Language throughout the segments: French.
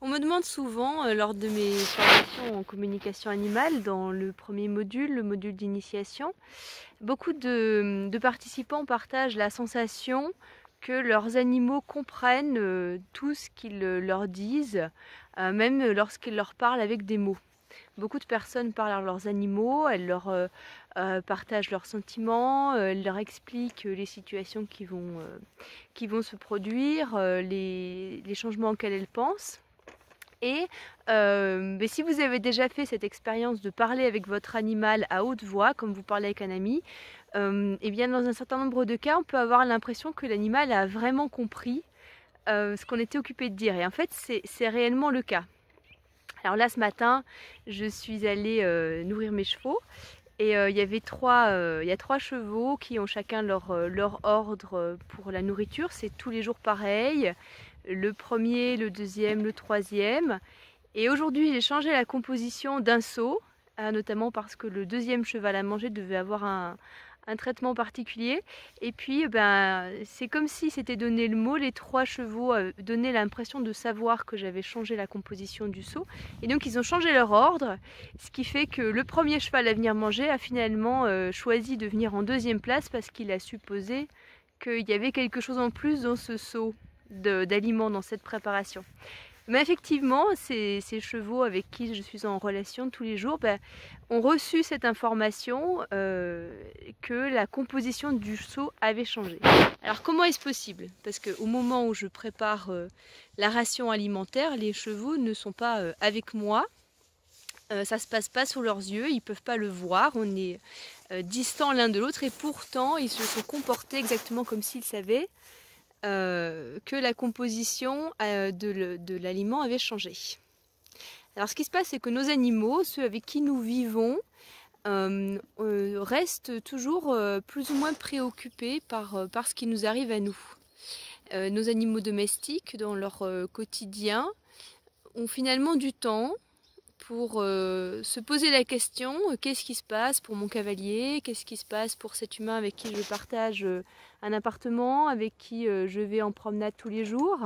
On me demande souvent, lors de mes formations en communication animale, dans le premier module, le module d'initiation, beaucoup de participants partagent la sensation que leurs animaux comprennent tout ce qu'ils leur disent, même lorsqu'ils leur parlent avec des mots. Beaucoup de personnes parlent à leurs animaux, elles leur partagent leurs sentiments, elles leur expliquent les situations qui vont se produire, les changements auxquels elles pensent. Et mais si vous avez déjà fait cette expérience de parler avec votre animal à haute voix, comme vous parlez avec un ami, et bien dans un certain nombre de cas, on peut avoir l'impression que l'animal a vraiment compris ce qu'on était occupé de dire. Et en fait, c'est réellement le cas. Alors là, ce matin, je suis allée nourrir mes chevaux. Et il y avait il y a 3 chevaux qui ont chacun leur ordre pour la nourriture. C'est tous les jours pareil. Le premier, le deuxième, le troisième. Et aujourd'hui, j'ai changé la composition d'un seau, notamment parce que le deuxième cheval à manger devait avoir un traitement particulier. Et puis, ben, c'est comme si c'était donné le mot. Les 3 chevaux donnaient l'impression de savoir que j'avais changé la composition du seau. Et donc, ils ont changé leur ordre, ce qui fait que le premier cheval à venir manger a finalement choisi de venir en deuxième place parce qu'il a supposé qu'il y avait quelque chose en plus dans ce seau d'aliments, dans cette préparation. Mais effectivement, ces chevaux avec qui je suis en relation tous les jours ont reçu cette information que la composition du seau avait changé. Alors comment est-ce possible? Parce qu'au moment où je prépare la ration alimentaire, les chevaux ne sont pas avec moi. Ça se passe pas sous leurs yeux, ils peuvent pas le voir, on est distants l'un de l'autre et pourtant ils se sont comportés exactement comme s'ils savaient que la composition de l'aliment avait changé. Alors ce qui se passe, c'est que nos animaux, ceux avec qui nous vivons, restent toujours plus ou moins préoccupés par ce qui nous arrive à nous. Nos animaux domestiques, dans leur quotidien, ont finalement du temps pour se poser la question, qu'est-ce qui se passe pour mon cavalier, qu'est-ce qui se passe pour cet humain avec qui je partage un appartement, avec qui je vais en promenade tous les jours.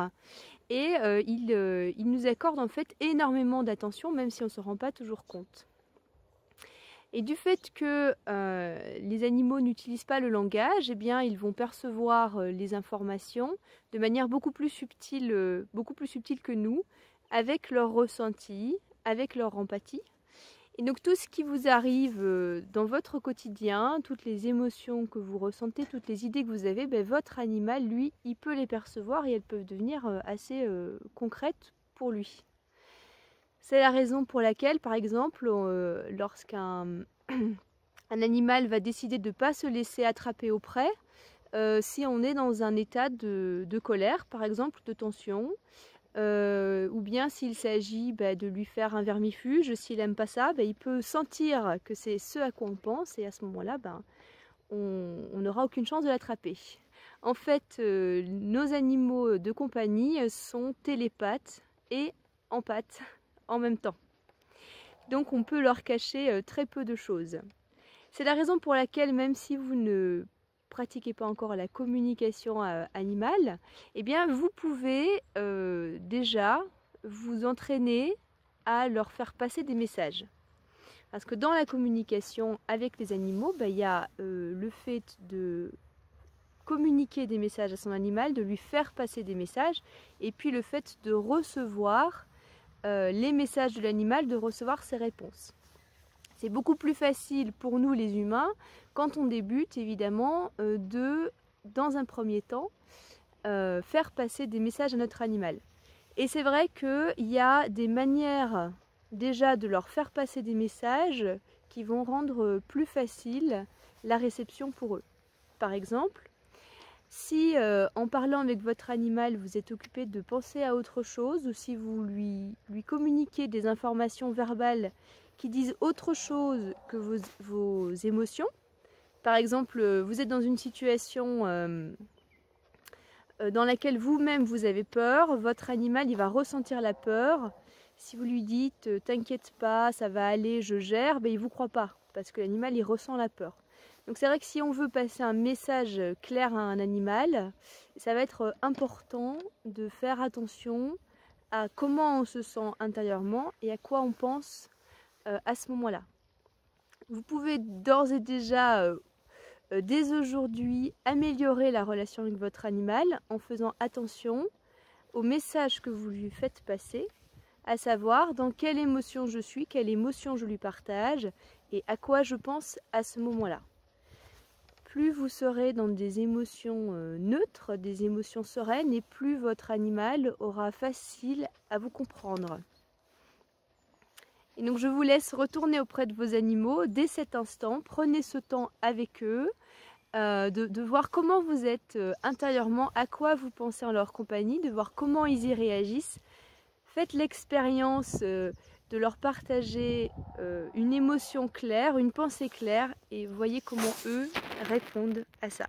Et il nous accorde en fait énormément d'attention, même si on ne se rend pas toujours compte. Et du fait que les animaux n'utilisent pas le langage, eh bien, ils vont percevoir les informations de manière beaucoup plus subtile que nous, avec leur ressenti, avec leur empathie. Et donc tout ce qui vous arrive dans votre quotidien, toutes les émotions que vous ressentez, toutes les idées que vous avez, votre animal, lui, il peut les percevoir et elles peuvent devenir assez concrètes pour lui. C'est la raison pour laquelle, par exemple, lorsqu'un un animal va décider de ne pas se laisser attraper au près, si on est dans un état de colère, par exemple, de tension, ou bien s'il s'agit de lui faire un vermifuge, s'il n'aime pas ça, il peut sentir que c'est ce à quoi on pense et à ce moment-là, on n'aura aucune chance de l'attraper. En fait, nos animaux de compagnie sont télépathes et empathes en même temps. Donc on peut leur cacher très peu de choses. C'est la raison pour laquelle, même si vous ne pratiquez pas encore la communication animale, eh bien vous pouvez déjà vous entraîner à leur faire passer des messages. Parce que dans la communication avec les animaux, il y a le fait de communiquer des messages à son animal, de lui faire passer des messages, et puis le fait de recevoir les messages de l'animal, de recevoir ses réponses. C'est beaucoup plus facile pour nous les humains, quand on débute évidemment, dans un premier temps, faire passer des messages à notre animal. Et c'est vrai qu'il y a des manières déjà de leur faire passer des messages qui vont rendre plus facile la réception pour eux. Par exemple, si en parlant avec votre animal, vous êtes occupé de penser à autre chose, ou si vous lui communiquez des informations verbales qui disent autre chose que vos émotions, par exemple, vous êtes dans une situation dans laquelle vous-même vous avez peur, votre animal il va ressentir la peur. Si vous lui dites « t'inquiète pas, ça va aller, je gère », il ne vous croit pas, parce que l'animal il ressent la peur. Donc c'est vrai que si on veut passer un message clair à un animal, ça va être important de faire attention à comment on se sent intérieurement et à quoi on pense à ce moment-là. Vous pouvez d'ores et déjà, dès aujourd'hui, améliorer la relation avec votre animal en faisant attention au message que vous lui faites passer, à savoir dans quelle émotion je suis, quelle émotion je lui partage et à quoi je pense à ce moment-là. Plus vous serez dans des émotions neutres, des émotions sereines, et plus votre animal aura facile à vous comprendre. Et donc je vous laisse retourner auprès de vos animaux dès cet instant. Prenez ce temps avec eux, de voir comment vous êtes intérieurement, à quoi vous pensez en leur compagnie, de voir comment ils y réagissent. Faites l'expérience de leur partager une émotion claire, une pensée claire, et voyez comment eux répondent à ça.